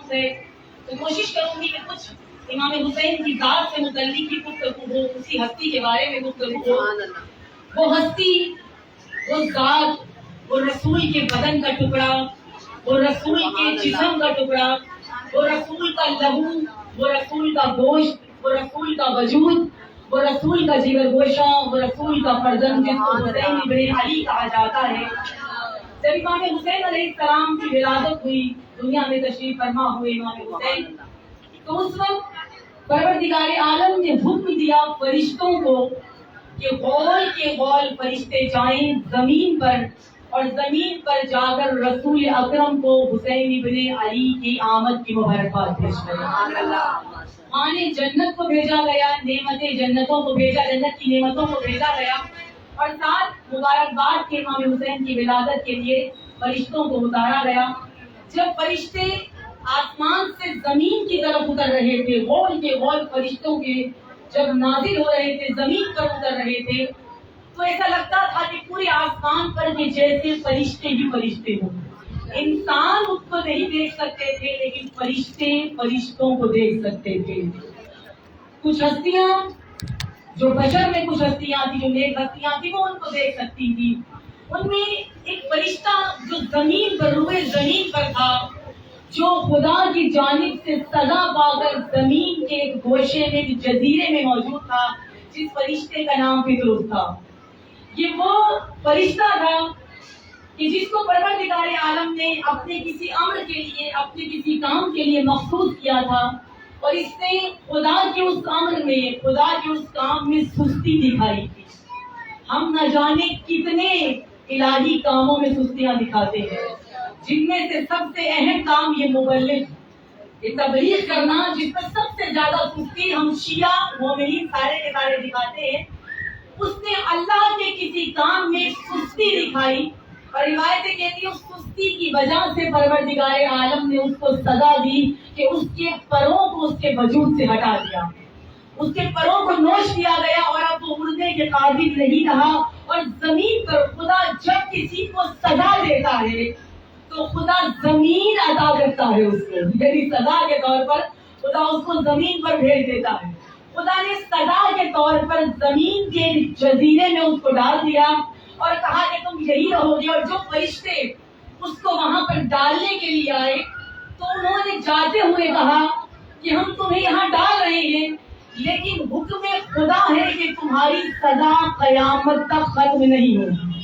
سے تو کوشش کروں گی کہ کچھ امام حسین کی ذات سے متعلق کی گفتگو ہو، اسی ہستی کے بارے میں گفتگو ہو۔ وہ ہستی، وہ ذات، وہ رسول کے بدن کا ٹکڑا، وہ رسول کے جسم کا ٹکڑا، وہ رسول کا لہو، وہ رسول کا گوشت، وہ رسول کا وجود، وہ رسول کا جگر گوشہ، وہ رسول کا فرزند جس کو حسین ابن علی کہا جاتا ہے۔ جب امام حسین علیہ السلام کی ولادت ہوئی، دنیا میں تشریف فرما ہوئے امام حسین، تو اس وقت پروردگار عالم نے حکم دیا فرشتوں کو کہ غول کے غول فرشتے جائیں زمین پر، اور زمین پر جا کر رسول اکرم کو حسین ابن علی کی آمد کی مبارکباد پیش کریں۔ آنے جنت کو بھیجا گیا، نعمت جنتوں کو بھیجا، جنت کی نعمتوں کو بھیجا گیا، اور ساتھ مبارکباد کے امام حسین کی ولادت کے لیے فرشتوں کو اتارا گیا۔ جب فرشتے آسمان سے زمین کی طرف اتر رہے تھے، غول کے غول فرشتوں کے جب نازل ہو رہے تھے، زمین پر اتر رہے تھے، تو ایسا لگتا تھا کہ پورے آسمان پر کے جیسے فرشتے ہی فرشتے ہوں۔ انسان اس کو نہیں دیکھ سکتے تھے، لیکن فرشتے فرشتوں کو دیکھ سکتے تھے۔ کچھ ہستیاں جو بشر میں کچھ ہستیاں تھی، جو نیک ہستیاں تھی، وہ ان کو دیکھ سکتی تھی۔ ان میں ایک فرشتہ جو زمین پر، روئے زمین پر تھا، جو خدا کی جانب سے سزا پا کر زمین کے ایک گوشے میں، ایک جزیرے میں موجود تھا، جس فرشتے کا نام پطرس تھا۔ یہ وہ فرشتہ تھا کہ جس کو پروردگار عالم نے اپنے کسی امر کے لیے، اپنے کسی کام کے لیے مخصوص کیا تھا، اور اس نے خدا کے اس امر میں، خدا کے اس کام میں سستی دکھائی تھی۔ ہم نہ جانے کتنے الہی کاموں میں سستیاں دکھاتے ہیں، جن میں سے سب سے اہم کام یہ مبلغ، یہ تبلیغ کرنا، جس پر سب سے زیادہ سستی ہم شیعہ مومنین سارے کے سارے دکھاتے ہیں۔ اس نے اللہ کے کسی کام میں سستی دکھائی، اور روایتیں کہتی ہیں اس سستی کی وجہ سے پروردگار عالم نے اس کو سزا دی کہ اس کے پروں کو اس کے وجود سے ہٹا دیا، اس کے پروں کو نوچ دیا گیا، اور اب وہ اڑنے کے قابل نہیں رہا۔ اور زمین پر خدا جب کسی کو سزا دیتا ہے تو خدا زمین عطا کرتا ہے اس کو، یعنی سزا کے طور پر خدا اس کو زمین پر بھیج دیتا ہے۔ خدا نے سزا کے طور پر زمین کے جزیرے میں اس کو ڈال دیا، اور کہا کہ تم یہی رہو گے۔ اور جو فرشتے اس کو وہاں پر ڈالنے کے لیے آئے، تو انہوں نے جاتے ہوئے کہا کہ ہم تمہیں یہاں ڈال رہے ہیں، لیکن حکم خدا ہے کہ تمہاری سزا قیامت تک ختم نہیں ہوگی۔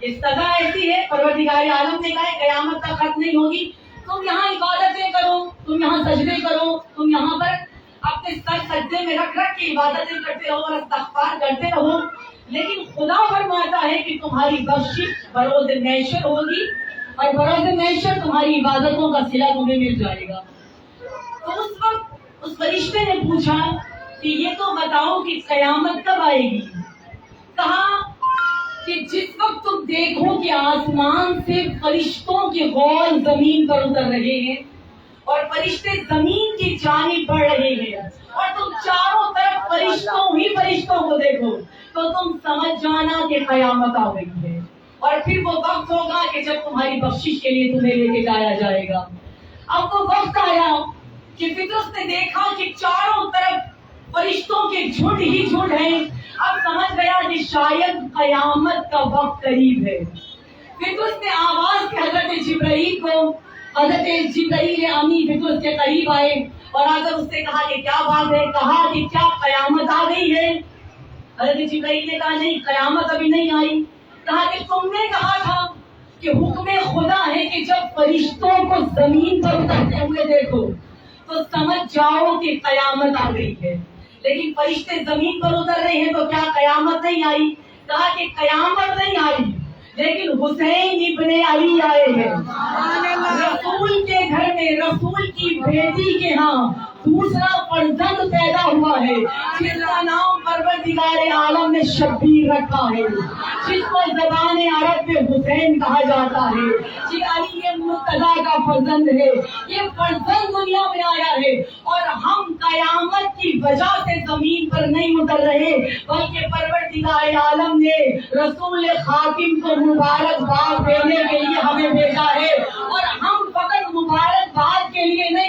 یہ سزا ایسی ہے، پروردگار عالم نے کہا ہے قیامت تک ختم نہیں ہوگی۔ تم یہاں عبادتیں کرو، تم یہاں سجدے کرو، تم یہاں پر اپنے سر سجدے میں رکھ رکھ کے عبادتیں کرتے رہو اور استغفار کرتے رہو، لیکن خدا فرماتا ہے کہ تمہاری بخشش بروز محشر ہوگی، اور بروز محشر تمہاری عبادتوں کا صلہ تمہیں مل جائے گا۔ تو اس وقت اس فرشتے نے پوچھا کہ یہ تو بتاؤ کہ قیامت کب آئے گی؟ کہا کہ جس وقت تم دیکھو کہ آسمان سے فرشتوں کے غول زمین پر اتر رہے ہیں، اور فرشتے زمین کی جانب بڑھ رہے ہیں، اور تم چاروں طرف فرشتوں ہی فرشتوں کو دیکھو، تو تم سمجھ جانا کہ قیامت آ گئی ہے۔ اور پھر وہ وقت ہوگا کہ جب تمہاری بخشش کے لیے تمہیں لے کے جایا جائے گا۔ اب وہ وقت آیا کہ پطرس نے دیکھا کہ چاروں طرف فرشتوں کے جھنڈ ہی جھنڈ ہیں۔ اب سمجھ گیا کہ شاید قیامت کا وقت قریب ہے۔ پطرس نے آواز کے حضرت جبرائیل کو، حضرت جبرائیل امی پطرس کے قریب آئے، اور آ کر اس سے کہا کہ کیا بات ہے؟ کہا کہ کیا قیامت آ گئی ہے؟ حضرت جبرائیل نے کہا نہیں، قیامت ابھی نہیں آئی۔ کہا کہ تم نے کہا تھا کہ حکم خدا ہے کہ جب فرشتوں کو زمین پر اترتے ہوئے دیکھو تو سمجھ جاؤ کہ قیامت آ گئی ہے، لیکن فرشتے زمین پر اتر رہے ہیں تو کیا قیامت نہیں آئی؟ کہا کہ قیامت نہیں آئی، لیکن حسین ابن علی آئے ہیں۔ رسول کے گھر میں، رسول کی بیٹی کے ہاں دوسرا فرزند پیدا ہوا ہے، جس کا نام پروردگار عالم نے شبیر رکھا ہے، جس کو زبان عرب میں حسین کہا جاتا ہے، یہ علی مرتضیٰ کا فرزند ہے۔ یہ فرزند دنیا میں آیا ہے، اور ہم قیامت کی وجہ سے زمین پر نہیں اتر رہے، بلکہ پروردگار عالم نے رسول خاتم کو مبارکباد دینے کے لیے ہمیں بھیجا ہے، اور ہم فقط مبارکباد کے لیے نہیں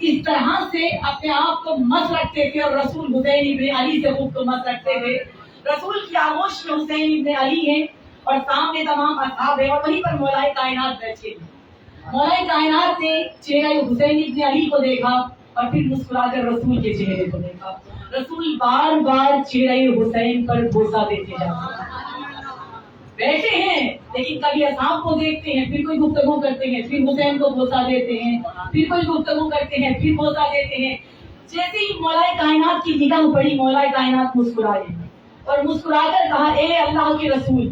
اس طرح سے اپنے آپ کو مست رکھتے تھے اور رسول حسین ابن علی سے خود کو مست رکھتے تھے. رسول کی آغوش میں حسین ابن علی ہے اور سامنے تمام اصحاب ہیں اور وہیں پر مولا کائنات بیٹھے ہیں. مولا کائنات نے چہرہ حسین ابن علی کو دیکھا اور پھر مسکرا کر رسول کے چہرے کو دیکھا. رسول بار بار چہرہ حسین پر بوسہ دیتے جاتے ہیں. بیٹھے ہیں لیکن کبھی اصحاب کو دیکھتے ہیں, پھر کوئی گفتگو کرتے ہیں, پھر حسین کو بوسہ دیتے ہیں, پھر کوئی گفتگو کرتے ہیں, پھر بوسہ دیتے ہیں. جیسے ہی مولا کائنات کی نگاہ پڑی, مولا کائنات مسکرائے اور مسکرا کر کہا, اے اللہ کے رسول,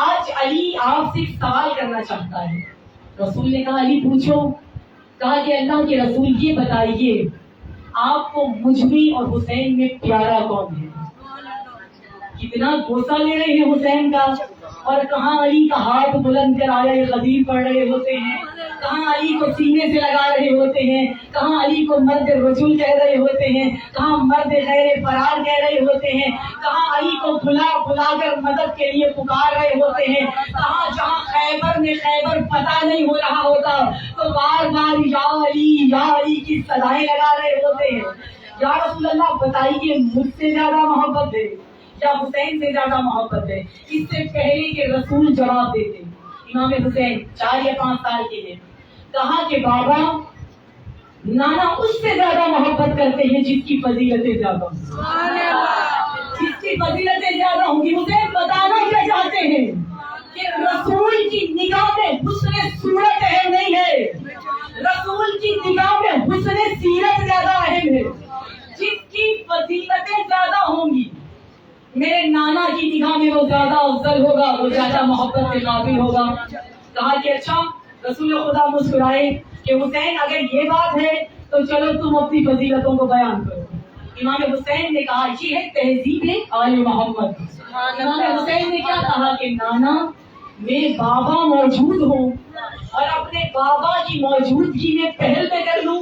آج علی آپ سے ایک سوال کرنا چاہتا ہے. رسول نے کہا, علی پوچھو. کہا کہ اللہ کے رسول یہ بتائیے, آپ کو مجھ میں اور حسین میں پیارا کون ہے؟ کتنا بوسہ لے رہے ہیں حسین کا, اور کہاں علی کا ہاتھ بلند کر آیا غدیر پڑھ رہے ہوتے ہیں, کہاں علی کو سینے سے لگا رہے ہوتے ہیں, کہاں علی کو مرد رسول کہہ رہے ہوتے ہیں, کہاں مرد غیر فرار کہہ رہے ہوتے ہیں, کہاں علی کو بلا بلا کر مدد کے لیے پکار رہے ہوتے ہیں, کہاں جہاں خیبر میں خیبر پتہ نہیں ہو رہا ہوتا تو بار بار یا علی کی صدائیں لگا رہے ہوتے ہیں. یا رسول اللہ بتائیے, مجھ سے زیادہ محبت ہے یا حسین سے زیادہ محبت ہے؟ اس سے پہلے کہ رسول جواب دیتے, امام حسین 4 یا 5 سال کے ہیں, کہا کہ بابا, نانا اس سے زیادہ محبت کرتے ہیں جس کی فضیلتیں زیادہ ہوں, جس کی فضیلتیں زیادہ ہوں گی. حسین بتانا کیا چاہتے ہیں کہ رسول کی نگاہ میں حسن صورت اہم نہیں ہے, رسول کی نگاہ میں حسن سیرت زیادہ اہم ہے. جس کی فضیلتیں زیادہ ہوں گی میرے نانا کی نگاہ میں وہ زیادہ افضل ہوگا, وہ زیادہ محبت کے قابل ہوگا. کہا کہ اچھا. رسول خدا مسکرائے کہ حسین اگر یہ بات ہے تو چلو تم اپنی فضیلتوں کو بیان کرو. امام حسین نے کہا, یہ ہے تہذیب آل محمد. امام حسین نے کیا کہا کہ نانا, میں بابا موجود ہوں اور اپنے بابا کی موجودگی میں پہل میں کر لوں.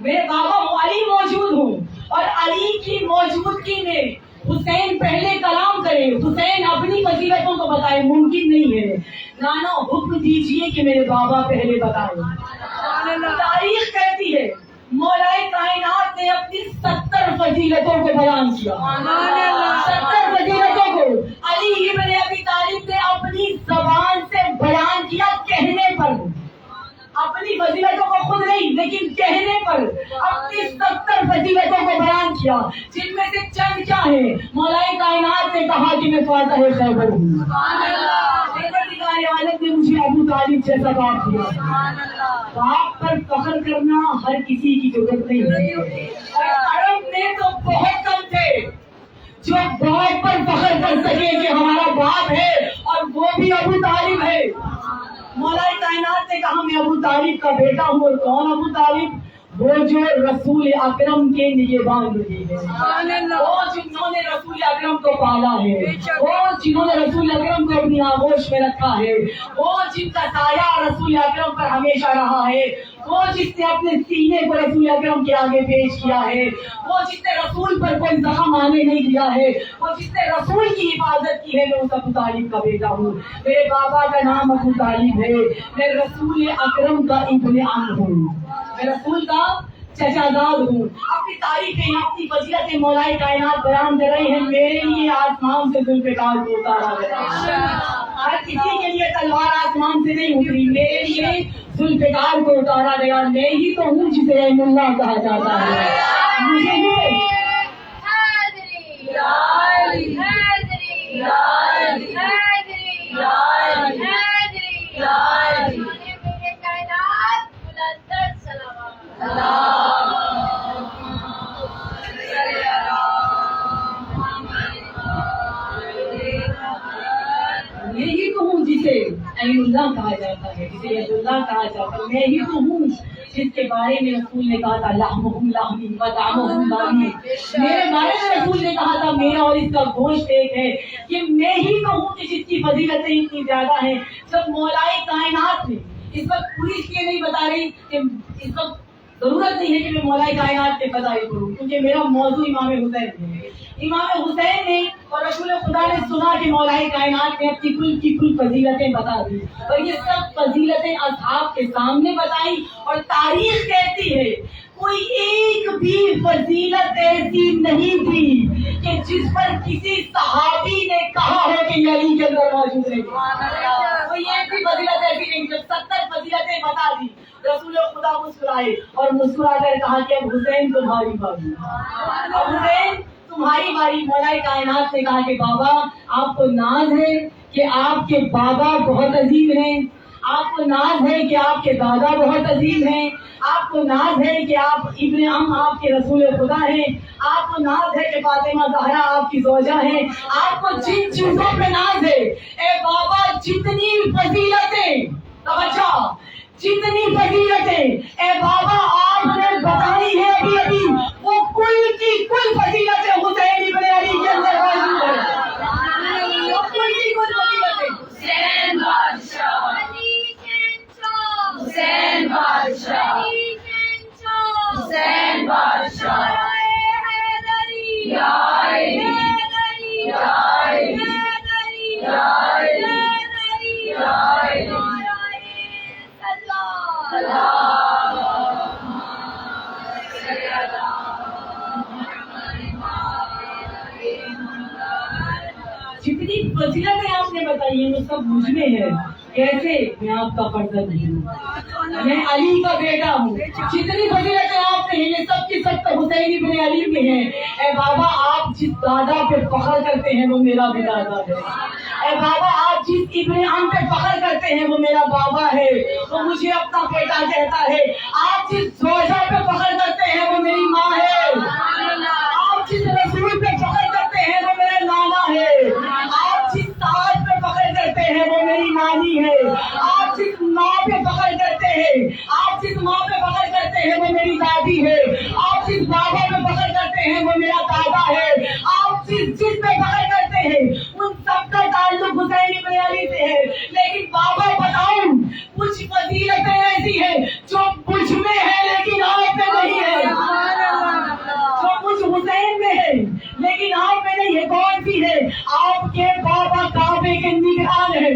میرے بابا علی موجود ہوں اور علی کی موجودگی میں حسین پہلے کلام کرے, حسین اپنی فضیلتوں کو بتائے, ممکن نہیں ہے. نانا حکم دیجئے کہ میرے بابا پہلے بتائے. تاریخ کہتی ہے مولا کائنات نے اپنی 70 فضیلتوں کو بیان کیا. 70 فضیلتوں کو علی ابن ابی طالب نے اپنی زبان سے بیان کیا, کہنے پر. اپنی فضیلتوں کو خود نہیں لیکن کہنے پر اپنی 70 فضیلتوں کو بیان کیا, جن میں سے چند کیا ہے. مولا کائنات نے کہا کہ میں فاتح خیبر ہوں. عالم نے مجھے ابو طالب جیسا باپ دیا. باپ پر فخر کرنا ہر کسی کی ضرورت نہیں ہے, اور عرب میں تو بہت کم تھے جو باپ پر فخر کر سکے کہ ہمارا باپ ہے اور وہ بھی ابو طالب ہے. مولا کائنات نے کہا میں ابو طالب کا بیٹا ہوں. اور کون ابو طالب؟ وہ جو رسول اکرم کے نگہبان رہے ہیں, وہ جنہوں نے رسول اکرم کو پالا ہے, وہ جنہوں نے رسول اکرم کو اپنی آغوش میں رکھا ہے, وہ جن کا سایہ رسول اکرم پر ہمیشہ رہا ہے, وہ جس نے اپنے سینے کو رسول اکرم کے آگے پیش کیا ہے, وہ جس نے رسول پر کوئی زخم آنے نہیں دیا ہے, وہ جس نے رسول کی حفاظت کی ہے. میں اس ابو طالب کا بیٹا ہوں. میرے بابا کا نام ابو طالب ہے. میں رسول اکرم کا ابن عم ہوں, میں رسول کا چچا زاد ہوں. اپنی تاریخیں, اپنی فضیلتیں مولا کائنات بیان کر رہے ہیں. میرے لیے آسمان سے ذوالفقار کو اتارا گیا. ہر کسی کے لیے تلوار آسمان سے نہیں اتری, میرے لیے ذوالفقار کو اتارا گیا. میں ہی تو ہوں جسے عین اللہ کہا جاتا ہے. مجھے یہی تو ہوں جسے عین اللہ کہا جاتا ہے, جسے عین اللہ کہا جاتا ہے. میں ہی تو ہوں جس کے بارے میں رسول نے کہا تھا لحمہم لحمی و طعمہم طعامی. میرے بارے میں رسول نے کہا تھا میرا اور اس کا گوشت ایک ہے. کہ میں ہی تو ہوں کہ جس کی فضیلتیں اتنی زیادہ ہیں. جب مولا کائنات نے اس وقت پوری اس لیے نہیں بتا رہی کہ اس وقت ضرورت نہیں ہے کہ میں مولائے کائنات کے فضائل پڑھوں، کیونکہ میرا موضوع امام حسین ہے۔ امام حسین نے اور رسول خدا نے سنا کہ مولائے کائنات نے اپنی کل کی کل فضیلتیں بتا دی، اور یہ سب فضیلتیں اصحاب کے سامنے بتائیں، اور تاریخ کہتی ہے کوئی ایک بھی فضیلت ایسی نہیں تھی کہ جس پر کسی صحابی نے کہا ہو کہ یہ علی کے اندر موجود ہے۔ کوئی ایک بھی فضیلت ایسی نہیں، جب 70 فضیلتیں بتا دی رسول خدا مسکرائے اور مسکرا کر کہا کہ اب حسین تمہاری باری، اب حسین تمہاری باری۔ مولائے کائنات نے کہا کہ بابا آپ کو ناز ہے کہ آپ کے بابا بہت عظیم ہیں، آپ کو ناز ہے کہ آپ کے دادا بہت عظیم ہیں، آپ کو ناز ہے کہ آپ ابن عم آپ کے رسول خدا ہیں، آپ کو ناز ہے کہ فاطمہ زہرا آپ کی زوجہ ہیں، آپ کو جن چیزوں پہ ناز ہے اے بابا جتنی فضیلتیں، توجہ، جتنی فضیلتیں اے بابا آپ نے بتائی ہے ابھی ابھی، وہ کل کی کل فضیلتیں حسین ابن علی کے اندر موجود ہیں، وہ کل کی کل فضیلتیں۔ حسین بادشاہ، حسین بادشاہ، حسین بادشاہ، یا علی، یا علی، یا علی، یا علی۔ جتنی فضیلتیں آپ نے بتائی ہیں وہ سب مجھ میں ہے، کیسے؟ میں آپ کا فرزند نہیں ہوں، میں علی کا بیٹا ہوں۔ جتنی فضیلتیں آپ نے یہ سب کی سب حسین ابن علی میں ہیں۔ اے بابا آپ جس دادا پہ فخر کرتے ہیں وہ میرا بھی دادا ہے، اے بابا آپ جس ابن عم پہ فخر کرتے ہیں وہ میرا بابا ہے، وہ مجھے اپنا بیٹا کہتا ہے۔ آپ جس زوجہ پہ فخر کرتے ہیں وہ میری ماں ہے، آپ جس رسول پہ فخر کرتے ہیں وہ میرے نانا ہے، آپ جس ساس پہ فخر کرتے ہیں وہ میری نانی ہے، آپ جس ماں پہ فخر کرتے ہیں، آپ جس ماں پہ فخر کرتے ہیں وہ میری دادی ہے، آپ جس بابا پہ فخر کرتے ہیں وہ میرا دادا ہے، آپ جس پہ فخر کرتے ہیں ان سب کا تعلق حسین ابن علی سے ہے۔ لیکن بابا بتاؤں کچھ فضیلتیں ایسی ہیں جو مجھ میں ہے لیکن آپ میں نہیں ہے، جو مجھ حسین میں ہے لیکن آپ میں نہیں ہے۔ کون سی ہے؟ آپ کے بابا کعبے کے نگران ہے،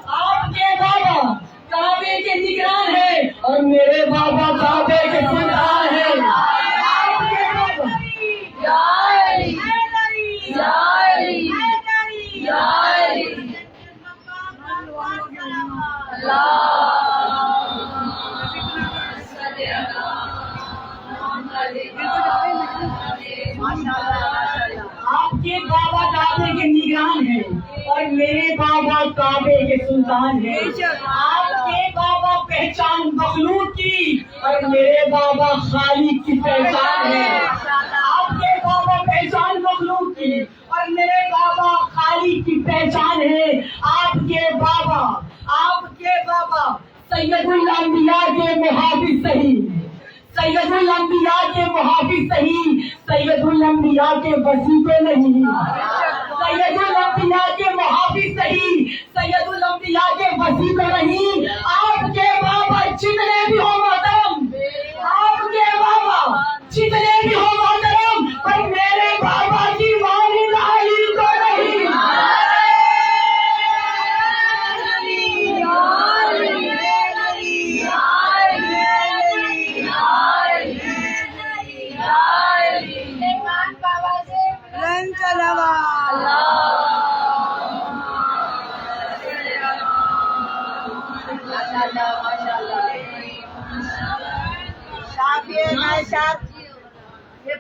آپ کے بابا کعبے کے نگران ہے اور میرے بابا کعبے کے سلطان ہے۔ آپ کے بابا یا علی، یا علی، یا علی، آپ کے بابا کعبے کے نگران ہیں اور میرے بابا کعبے کے سلطان ہیں۔ آپ کے بابا پہچان مخلوق کی اور میرے بابا خالق کی پہچان ہے۔ آپ کے بابا پہچان مخلوق کی اور میرے بابا خالق کی پہچان ہے۔ آپ کے بابا سید الانبیاء کے محافظ صحیح، سید الانبیاء کے محافظ صحیح، سید الانبیاء کے وظیفے نہیں، سید الانبیاء کے محافظ صحیح، سید الانبیاء کے وظیفے نہیں۔ آپ کے بابا جتنے بھی ہو محترم، آپ کے بابا جتنے بھی ہو محترم، پر میرے بابا کی مانند علی کو نہیں۔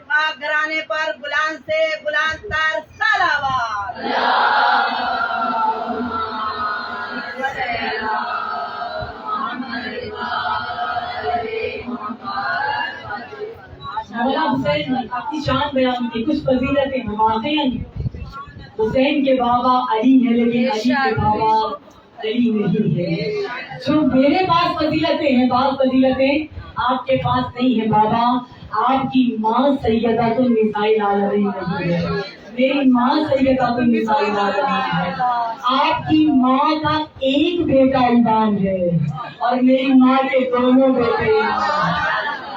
پاک گھرانے پر بلند سے بلند تر صلوات۔ مولا حسین نے اپنی شان بیان کی، کچھ فضیلتیں واقعی حسین کے بابا علی ہے لیکن علی کے بابا علی نہیں ہے۔ جو میرے پاس فضیلتیں ہیں، بعض فضیلتیں آپ کے پاس نہیں ہیں بابا۔ آپ کی ماں سیدۃ النساء العالمین نہیں ہے، میری ماں سیدۃ النساء العالمین ہے۔ آپ کی ماں کا ایک بیٹا ایمان ہے اور میری ماں کے دونوں بیٹے ایمان ہیں۔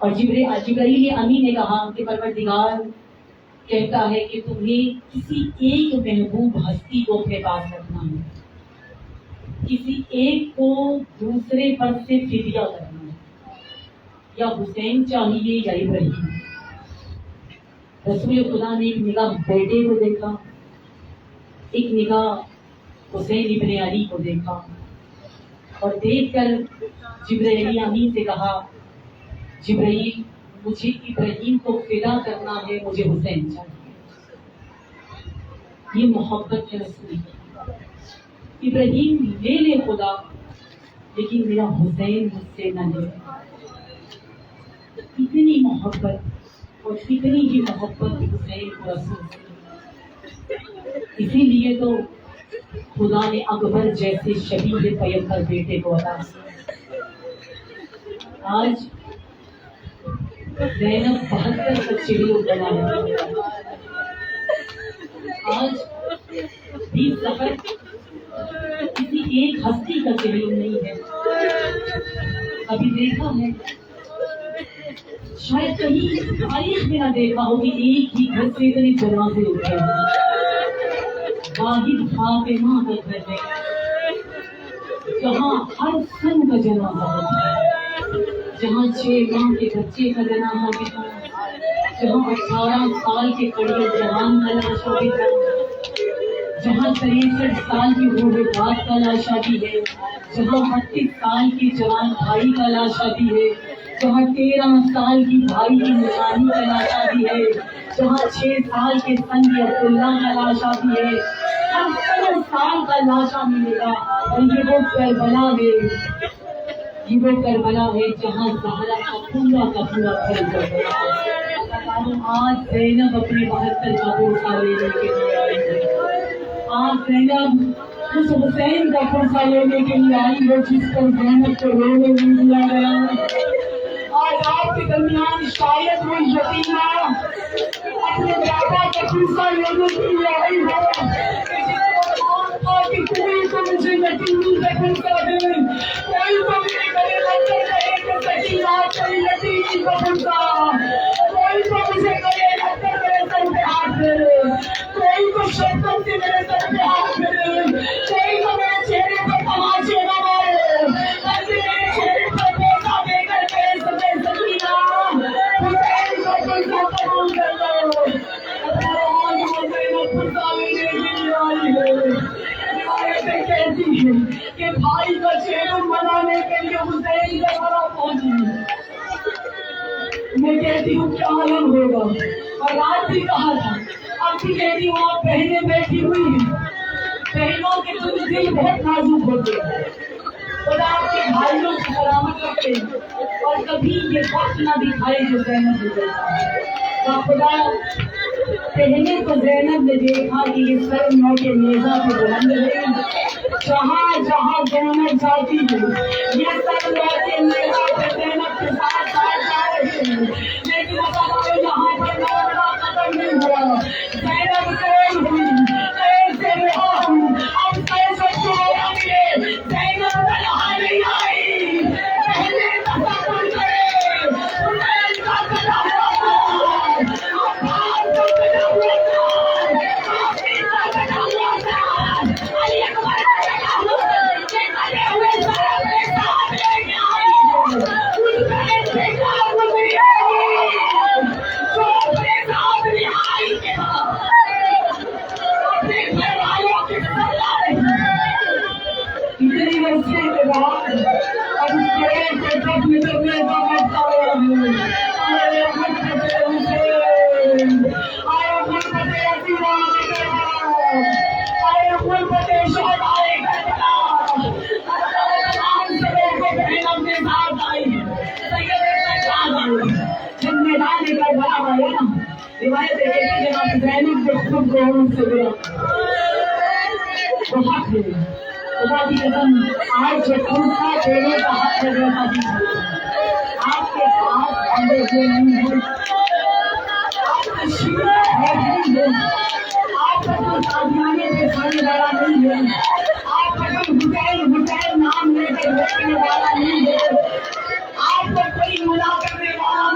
اور جبرائیل امی نے کہا کہ پروردگار کہتا ہے کہ تمہیں کسی ایک محبوب ہستی کو اپنے پاس رکھنا ہے، کسی ایک کو دوسرے پر سے فدیہ کرنا ہے، یا حسین چاہیے یا ابراہیم۔ رسول خدا نے ایک نگاہ بیٹے کو دیکھا، ایک نگاہ حسین ابن علی کو دیکھا، اور دیکھ کر جبرائیل امین سے کہا جبرائیل مجھے ابراہیم کو فدا کرنا ہے، مجھے حسین چاہیے۔ یہ محبت ہے رسول کی۔ ابراہیم لے لے خدا لیکن میرا حسین مجھ سے نہ لے۔ اتنی محبت اور اتنی ہی محبت حسین کو رسول سے۔ اسی لیے تو خدا نے اکبر جیسے شبیہ پیغمبر بیٹے کو عطا کیا۔ آج زینب 72 کا چہرہ بنا ہے، آج 20 سفر کسی ایک ہستی کا چہرہ نہیں ہے۔ ابھی دیکھا ہے، شاید کہیں تاریخ میں نہ دیکھا ہو کہ ایک ہی گھر سے اتنے جنازے اٹھے ہیں۔ واحد فاطمہ کا گھر ہے جہاں ہر سن کا جنازہ ہوتا ہے، جہاں 6 ماہ کے بچے کا جنازہ ہوتا ہے، جہاں 18 سال کے کڑے جوان کا لاشا ہوتا ہے، جہاں 63 سال کی بوڑھے باپ کا لاشا بھی ہے، جہاں 32 سال کے جوان بھائی کا لاشا بھی ہے، جہاں 13 سال کی بھائی کی نشانی کا لاشا بھی ہے، جہاں 6 سال کے سنگ عبداللہ کا لاشا بھی ہے، ہر 7 سال کا لاشا ملے گا۔ اور یہ وہ کربلا ہے، یہ وہ کربلا ہے جہاں زہرا کا پورا گھر کربلا ہے۔ آج زینب اپنے 72 کا پرسہ لینے کے لیے آئی ہے، آج زینب اس حسین کا پرسہ لینے کے لیے آئی ہے جس پر زینب کو رونے نہیں دیا گیا۔ آج آپ کے درمیان شاید وہ یتیمہ اپنے دادا کا پرسہ لینے کے لیے آئی ہے کہ کوئی تو مجھے یتیمی کا پرسہ دے، کوئی تو میرے گلے لگ کر کہے کہ سکینہ چلی یتیمی کا پرسہ، کوئی تو مجھے گلے لگ کر میرے سر پہ ہاتھ دے، کوئی تو شفقت سے میرے سر پہ ہاتھ دے، کوئی تو میرے چہرے پر تماشے نہ مارے، بلکہ میرے چہرے پر بوسہ دے کر کہے سکینہ حسین کا پرسہ قبول کر لو۔ آج وہ زینب پرسہ لینے کے لیے آئی ہے۔ روایتیں کہتی ہیں کہ بھائی کا چہرہ منانے کے لیے حسین کا بڑا پہنچی۔ میں کہتی ہوں کیا عالم ہوگا، اور رات بھی کہا تھا، اب بھی کہتی ہوں آپ بہنیں بیٹھی ہوئی ہیں، بہنوں کے دل بہت نازک ہوتے ہیں، خدا آپ کے بھائیوں کی سلامت رکھے اور کبھی یہ وقت نہ دکھائے جو زینب نے دیکھا۔ خدا پہلے تو زینب نے دیکھا کہ یہ سر نو کے نیزہ پہ بلند ہے، جہاں جہاں زینب جاتی ہے یہ سر نو کے نیزہ پہ زینب کے ساتھ ساتھ جا رہے ہیں، لیکن اب یہاں پر نوبہ ختم نہیں ہوا، زینب قید ہوئی، قید سے رہا ہوں، اب کیسے چھوڑیں گے، زینب تنہا نہیں آئی، پہلے تصور کرے حسین کا کٹا ہوا خدا کی قسم آج جو پرسہ دینے کا حق ہے آپ کے پاس اندازے نہیں ہے، آپ کا شیعہ ہے نہیں ہے، آپ کا کوئی قادیانے پہ کھانے والا نہیں ہے، آپ کا کوئی حسین نام لے کر بیٹھنے والا نہیں ہے، آپ کا کوئی ملا کرنے والا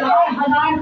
4,000